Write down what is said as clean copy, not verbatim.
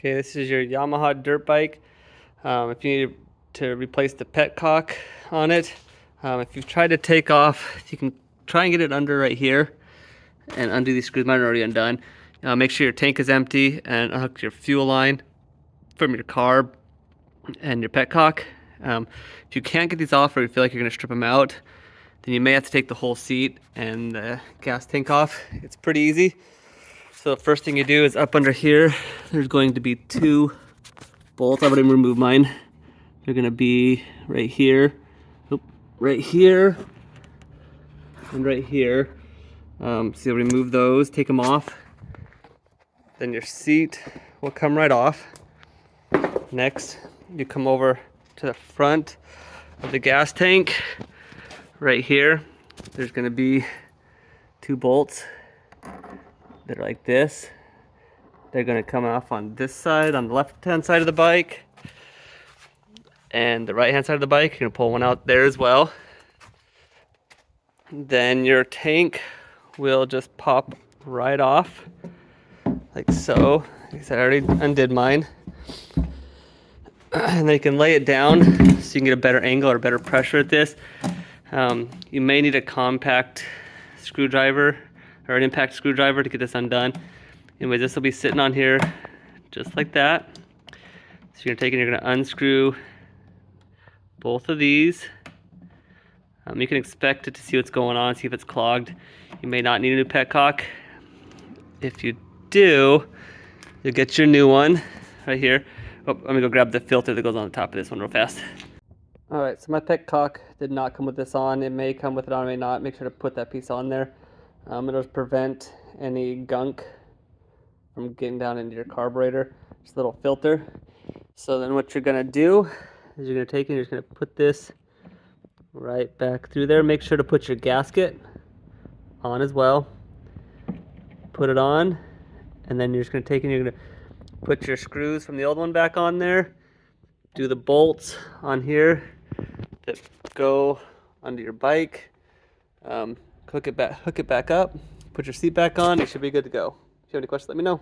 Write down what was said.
Okay, this is your Yamaha dirt bike. If you need to replace the Petcock on it, if you've tried to take off, you can try and get it under right here and undo these screws. Mine are already undone. Make sure your tank is empty and unhook your fuel line from your carb and your Petcock. If you can't get these off or you feel like you're going to strip them out, then you may have to take the whole seat and the gas tank off. It's pretty easy. So the first thing you do is up under here, there's going to be two bolts. I wouldn't remove mine. They're going to be right here, right here, and right here. So you'll remove those, take them off. Then your seat will come right off. Next, you come over to the front of the gas tank. Right here, there's going to be two bolts that are like this. They're going to come off on this side, on the left-hand side of the bike. And the right-hand side of the bike, you're going to pull one out there as well. Then your tank will just pop right off, like so. Like I said, I already undid mine. And then you can lay it down so you can get a better angle or better pressure at this. You may need a compact screwdriver or an impact screwdriver to get this undone. Anyway, this will be sitting on here just like that. So you're gonna take and you're gonna unscrew both of these. You can expect it to see what's going on, see if it's clogged. You may not need a new Petcock. If you do, you'll get your new one right here. Oh, let me go grab the filter that goes on the top of this one real fast. All right, so my Petcock did not come with this on. It may come with it on, it may not. Make sure to put that piece on there. It'll prevent any gunk from getting down into your carburetor. Just a little filter. So then what you're gonna do is you're gonna take and you're just gonna put this right back through there. Make sure to put your gasket on as well. Put it on, and then you're just gonna take and you're gonna put your screws from the old one back on there. Do the bolts on here that go under your bike. Hook it back up. Put your seat back on. You should be good to go. If you have any questions, let me know.